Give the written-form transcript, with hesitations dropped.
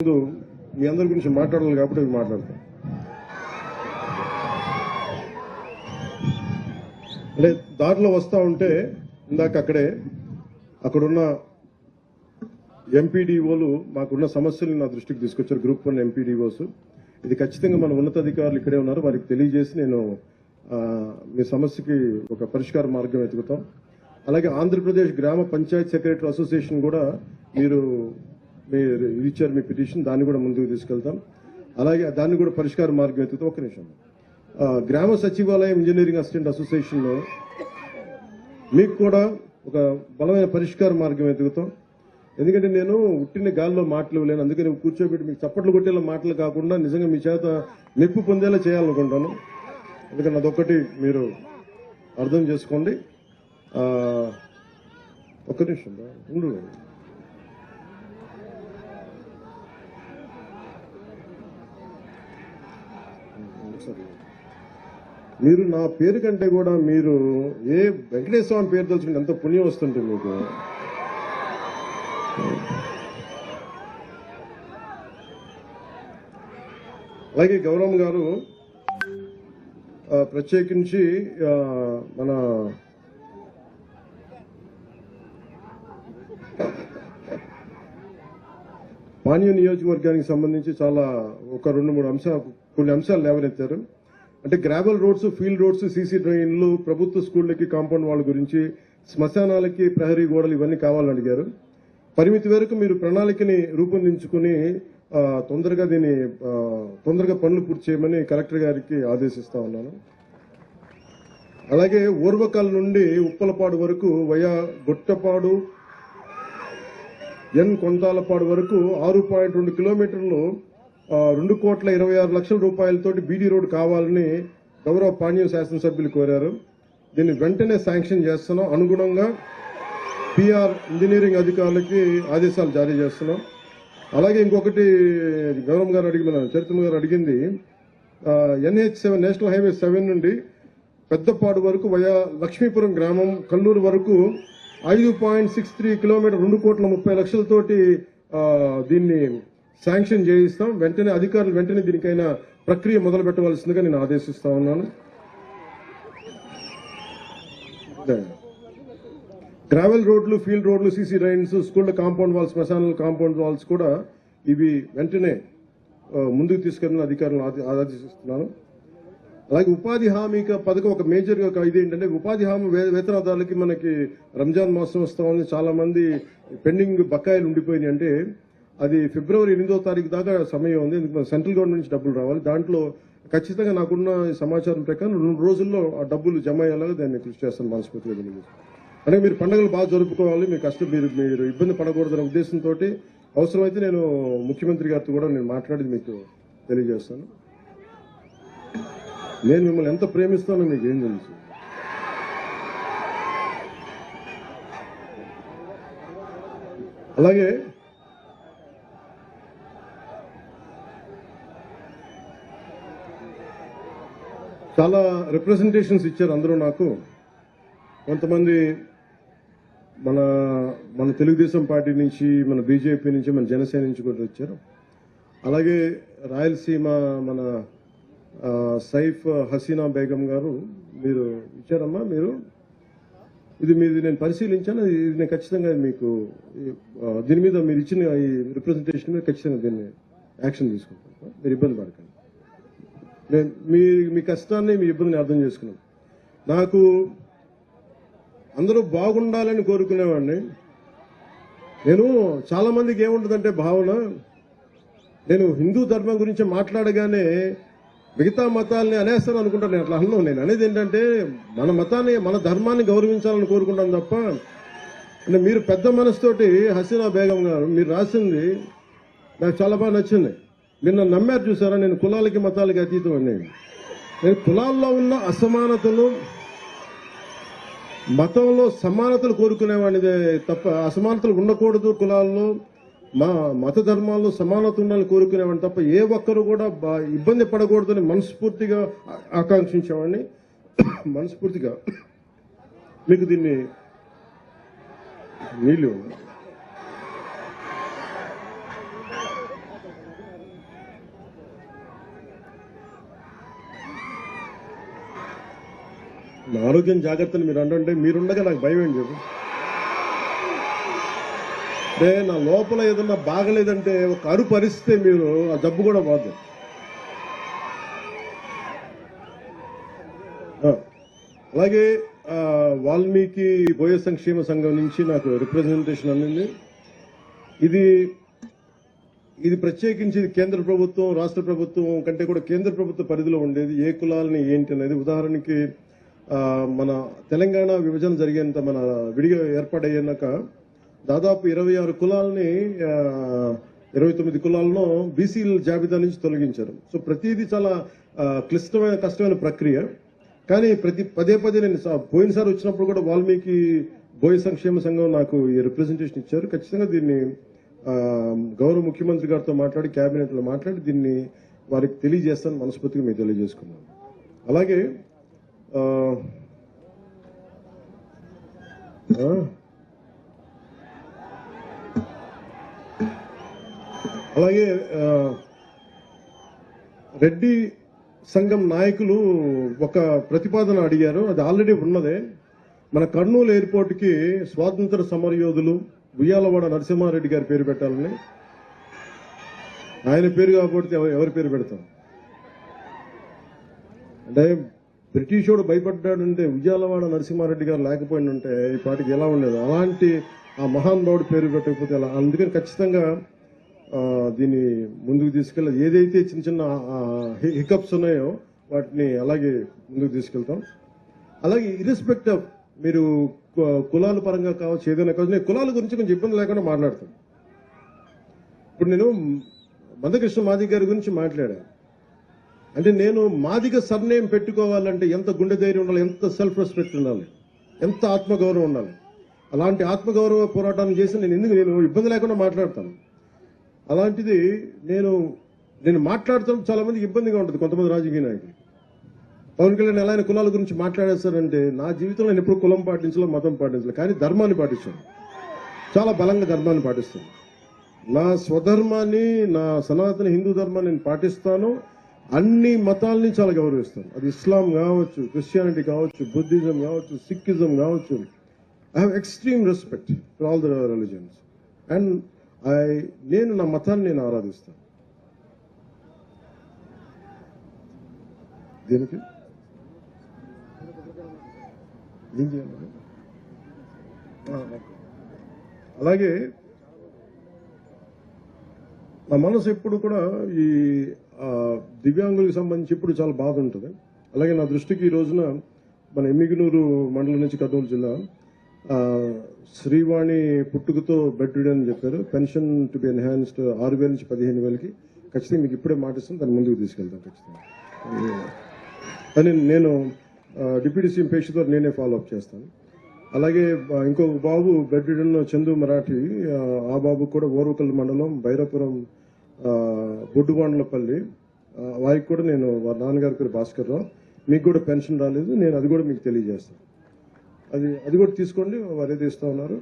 మీ అందరి గురించి మాట్లాడాలి కాబట్టి మాట్లాడతాను. అంటే దారిలో వస్తూ ఉంటే ఇందాక అక్కడున్న ఎంపీడీఓలు మాకున్న సమస్యలను నా దృష్టికి తీసుకొచ్చారు. Group 1 MPDOs. ఇది ఖచ్చితంగా మన ఉన్నతాధికారులు ఇక్కడే ఉన్నారు, వారికి తెలియజేసి నేను మీ సమస్యకి ఒక పరిష్కార మార్గం వెతుకుతాం. అలాగే ఆంధ్రప్రదేశ్ గ్రామ పంచాయత్ సెక్రటరీ అసోసియేషన్ కూడా మీరు ఇచ్చారు మీ పిటిషన్, దాన్ని కూడా ముందుకు తీసుకెళ్తాం. అలాగే దాన్ని కూడా పరిష్కార మార్గం వెతుకుతాం. ఒక నిమిషం. గ్రామ సచివాలయం ఇంజనీరింగ్ అసిస్టెంట్ అసోసియేషన్లో మీకు కూడా ఒక బలమైన పరిష్కార మార్గం వెతుకుతాం. ఎందుకంటే నేను ఉట్టిన గాల్లో మాటలు లేను, అందుకని కూర్చోబెట్టి మీకు చప్పట్లు కొట్టేలా మాటలు కాకుండా నిజంగా మీ చేత మెప్పు పొందేలా చేయాలనుకుంటాను. ఎందుకంటే అదొక్కటి మీరు అర్థం చేసుకోండి. ఒక్క నిమిషం ఉండు. మీరు నా పేరు కంటే కూడా మీరు ఏ వెంకటేశ్వర స్వామి పేరు తెలుసుకుంటే ఎంత పుణ్యం వస్తుంటే మీకు. అలాగే గౌరవం గారు ప్రత్యేకించి మన పానీయ నియోజకవర్గానికి సంబంధించి చాలా ఒక 2-3 కొన్ని అంశాలు లేవనెత్తారు. అంటే gravel roads, field roads, CC డ్రైన్లు, ప్రభుత్వ స్కూళ్ళకి కాంపౌండ్ వాళ్ళ గురించి, శ్మశానాలకి ప్రహరీ గోడలు ఇవన్నీ కావాలని అడిగారు. పరిమితి వరకు మీరు ప్రణాళికని రూపొందించుకుని తొందరగా పనులు పూర్తి చేయమని కలెక్టర్ గారికి ఆదేశిస్తా ఉన్నాను. అలాగే ఓర్వకల్ నుండి ఉప్పలపాడు వరకు వయా గొట్టపాడు కొంతాలపాడు వరకు 6.2 కిలోమీటర్లు 2,26,00,000 రూపాయలతోటి బీడీ రోడ్ కావాలని గౌరవ పాణ్యం శాసనసభ్యులు కోరారు. దీన్ని వెంటనే శాంక్షన్ చేస్తున్నాం. అనుగుణంగా పిఆర్ ఇంజనీరింగ్ అధికారులకి ఆదేశాలు జారీ చేస్తున్నాం. అలాగే ఇంకొకటి గౌరవం గారు చరిత్ర గారు అడిగింది, NH7 నేషనల్ హైవే 7 నుండి పెద్దపాడు వరకు వయా లక్ష్మీపురం గ్రామం కల్లూరు వరకు 5.63 కిలోమీటర్ 2,30,00,000తోటి దీన్ని శాంక్షన్ చేయిస్తాం. వెంటనే అధికారులు వెంటనే దీనికైనా ప్రక్రియ మొదలు పెట్టవలసిందిగా నేను ఆదేశిస్తా ఉన్నాను. గ్రావెల్ రోడ్లు, ఫీల్డ్ రోడ్లు, సీసీ డ్రైన్స్, స్కూళ్ల కాంపౌండ్ వాల్స్, శ్మశానాల కాంపౌండ్ వాల్స్ కూడా ఇవి వెంటనే ముందుకు తీసుకెళ్లిన అధికారులను ఆదేశిస్తున్నాను. అలాగే ఉపాధి హామీ పథకం ఒక మేజర్ గా ఇదేంటంటే, ఉపాధి హామీ వేతనదారులకి మనకి రంజాన్ మాసం వస్తా ఉంది, చాలా మంది పెండింగ్ బకాయిలు ఉండిపోయినాయి. అంటే అది ఫిబ్రవరి 8వ తారీఖు దాకా సమయం ఉంది. ఎందుకు సెంట్రల్ గవర్నమెంట్ నుంచి డబ్బులు రావాలి. దాంట్లో ఖచ్చితంగా నాకున్న సమాచారం ప్రకారం 2 రోజుల్లో ఆ డబ్బులు జమ అయ్యేలాగా దాన్ని కృషి చేస్తాను మనస్ఫూర్తిగా. అంటే మీరు పండుగలు బాగా జరుపుకోవాలి, మీరు ఇబ్బంది పడకూడదనే ఉద్దేశంతో అవసరమైతే నేను ముఖ్యమంత్రి గారితో కూడా నేను మాట్లాడి మీకు తెలియజేస్తాను. నేను మిమ్మల్ని ఎంత ప్రేమిస్తానో మీకు ఏం తెలుసు. అలాగే చాలా రిప్రజెంటేషన్స్ ఇచ్చారు అందరూ నాకు. కొంతమంది మన తెలుగుదేశం పార్టీ నుంచి, మన బీజేపీ నుంచి, మన జనసేన నుంచి కూడా వచ్చారు. అలాగే రాయలసీమ మన సైఫ్ హసీనా బేగం గారు మీరు ఇచ్చారమ్మా. ఇది నేను పరిశీలించాను. ఇది నేను ఖచ్చితంగా మీకు దీని మీద మీరు ఇచ్చిన ఈ రిప్రజెంటేషన్ మీద ఖచ్చితంగా దీన్ని యాక్షన్ తీసుకుంటాను. మీరు ఇబ్బంది పడకండి. మీ కష్టాన్ని, మీ ఇబ్బందిని అర్థం చేసుకున్నాను. నాకు అందరూ బాగుండాలని కోరుకునేవాడిని. నేను చాలా మందికి ఏముంటుందంటే భావన, నేను హిందూ ధర్మం గురించి మాట్లాడగానే మిగతా మతాలని అనేస్తాను అనుకుంటాను. నేను అట్లా అన్నాను. నేను అనేది ఏంటంటే మన మతాన్ని, మన ధర్మాన్ని గౌరవించాలని కోరుకుంటాను తప్ప, అంటే మీరు పెద్ద మనసుతోటి హసీనా బేగం గారు మీరు రాసింది నాకు చాలా బాగా నచ్చింది. మీరు నన్ను నమ్మారు చూసారా. నేను కులాలకి మతాలకి అతీతం అండి. నేను కులాల్లో ఉన్న అసమానతలు, మతంలో సమానతలు కోరుకునేవాడిని తప్ప అసమానతలు ఉండకూడదు, కులాల్లో మా మత ధర్మాల్లో సమానత ఉండాలని కోరుకునేవాడిని తప్ప ఏ ఒక్కరు కూడా ఇబ్బంది పడకూడదని మనస్ఫూర్తిగా ఆకాంక్షించేవాడిని. మనస్ఫూర్తిగా మీకు దీన్ని నీళ్ళు నా ఆరోగ్యం జాగ్రత్తని మీరు అంటే మీరుండగా నాకు భయం ఏంటి చెప్పు. అంటే నా లోపల ఏదన్నా బాగలేదంటే ఒక అరుపు అరిస్తే మీరు ఆ జబ్బు కూడా పోదు. అలాగే వాల్మీకి బోయ సంక్షేమ సంఘం నుంచి నాకు రిప్రజెంటేషన్ అందింది. ఇది ప్రత్యేకించి కేంద్ర ప్రభుత్వం రాష్ట్ర ప్రభుత్వం కంటే కూడా కేంద్ర ప్రభుత్వ పరిధిలో ఉండేది. ఏ కులాలని ఏంటి అనేది ఉదాహరణకి మన తెలంగాణ విభజన జరిగేంత మన విడిగా ఏర్పాటయ్యాక దాదాపు 26 కులాలని 29 కులాలను బీసీల జాబితా నుంచి తొలగించారు. సో ప్రతిదీ చాలా క్లిష్టమైన కష్టమైన ప్రక్రియ. కానీ పదే నేను పోయినసారి వచ్చినప్పుడు కూడా వాల్మీకి బోయ సంక్షేమ సంఘం నాకు ఈ రిప్రజెంటేషన్ ఇచ్చారు. ఖచ్చితంగా దీన్ని గౌరవ ముఖ్యమంత్రి గారితో మాట్లాడి కేబినెట్ లో మాట్లాడి దీన్ని వారికి తెలియజేస్తాను మనస్ఫూర్తిగా మీకు తెలియజేసుకున్నాను. అలాగే రెడ్డి సంఘం నాయకులు ఒక ప్రతిపాదన అడిగారు. అది ఆల్రెడీ ఉన్నదే. మన కర్నూలు ఎయిర్పోర్ట్ కి స్వాతంత్ర సమరయోధులు ఉయ్యాలవాడ నరసింహారెడ్డి గారి పేరు పెట్టాలని. ఆయన పేరు కాకపోతే ఎవరి పేరు పెడతాం? అంటే బ్రిటిషోడు భయపడ్డాడంటే ఉయ్యాలవాడ నరసింహారెడ్డి గారు లేకపోయిందంటే ఈ పాటికి ఎలా ఉండేది. అలాంటి ఆ మహానుభావుడి పేరు పెట్టకపోతే ఎలా. అందుకని ఖచ్చితంగా దీన్ని ముందుకు తీసుకెళ్ళి ఏదైతే చిన్న చిన్న హికప్స్ ఉన్నాయో వాటిని అలాగే ముందుకు తీసుకెళ్తాం. అలాగే ఇర్రెస్పెక్ట్ ఆఫ్ మీరు కులాల పరంగా కావచ్చు ఏదైనా కావచ్చు, నేను కులాల గురించి కొంచెం ఇబ్బంది లేకుండా మాట్లాడతాను. ఇప్పుడు నేను మందకృష్ణ మాదిగ గారి గురించి మాట్లాడాను. అంటే నేను మాదిగ సర్నేమ్ పెట్టుకోవాలంటే ఎంత గుండె ధైర్యం ఉండాలి, ఎంత సెల్ఫ్ రెస్పెక్ట్ ఉండాలి, ఎంత ఆత్మగౌరవం ఉండాలి. అలాంటి ఆత్మగౌరవ పోరాటాన్ని చేసి నేను ఇబ్బంది లేకుండా మాట్లాడతాను. అలాంటిది నేను మాట్లాడుతున్నప్పుడు చాలా మందికి ఇబ్బందిగా ఉంటుంది. కొంతమంది రాజకీయ నాయకులు పవన్ కళ్యాణ్ ఎలా ఆయన కులాల గురించి మాట్లాడేస్తారంటే, నా జీవితంలో నేను ఎప్పుడు కులం పాటించలే, మతం పాటించలే, కానీ ధర్మాన్ని పాటిస్తాను. చాలా బలంగా ధర్మాన్ని పాటిస్తాను. నా స్వధర్మాన్ని, నా సనాతన హిందూ ధర్మాన్ని నేను పాటిస్తాను. అన్ని మతాలని చాలా గౌరవిస్తాను. అది ఇస్లాం కావచ్చు, క్రిస్టియానిటీ కావచ్చు, బుద్ధిజం కావచ్చు, సిక్కిజం కావచ్చు. I have extreme respect for all the religions. And నేను నా మతాన్ని నేను ఆరాధిస్తాను. దీనికి ఏం చేయాలి? అలాగే నా మనసు ఎప్పుడు కూడా ఈ దివ్యాంగులకు సంబంధించి ఎప్పుడు చాలా బాధ ఉంటుంది. అలాగే నా దృష్టికి ఈ రోజున మన ఎమ్మిగనూరు మండలం నుంచి కర్నూలు జిల్లా శ్రీవాణి పుట్టుకతో బెడ్ రిడెన్ అని చెప్పారు. పెన్షన్ టు బి ఎన్హాన్స్డ్ 6,000 నుంచి 15,000కి. ఖచ్చితంగా మీకు ఇప్పుడే మాటిస్తాను, దాన్ని ముందుకు తీసుకెళ్తాను ఖచ్చితంగా. అని నేను డిప్యూటీ సీఎం పేషితో నేనే ఫాలో అప్ చేస్తాను. అలాగే ఇంకొక బాబు బెడ్ రిడెన్ చందు మరాఠీ, ఆ బాబు కూడా ఓర్వకల్ మండలం బైరాపురం బొడ్డువాండ్లపల్లి, వారికి కూడా నేను వారి నాన్నగారి పేరు భాస్కర్ రావు. మీకు కూడా పెన్షన్ రాలేదు, నేను అది కూడా మీకు తెలియజేస్తాను. అది కూడా తీసుకోండి, వారు ఏది ఇస్తా ఉన్నారు.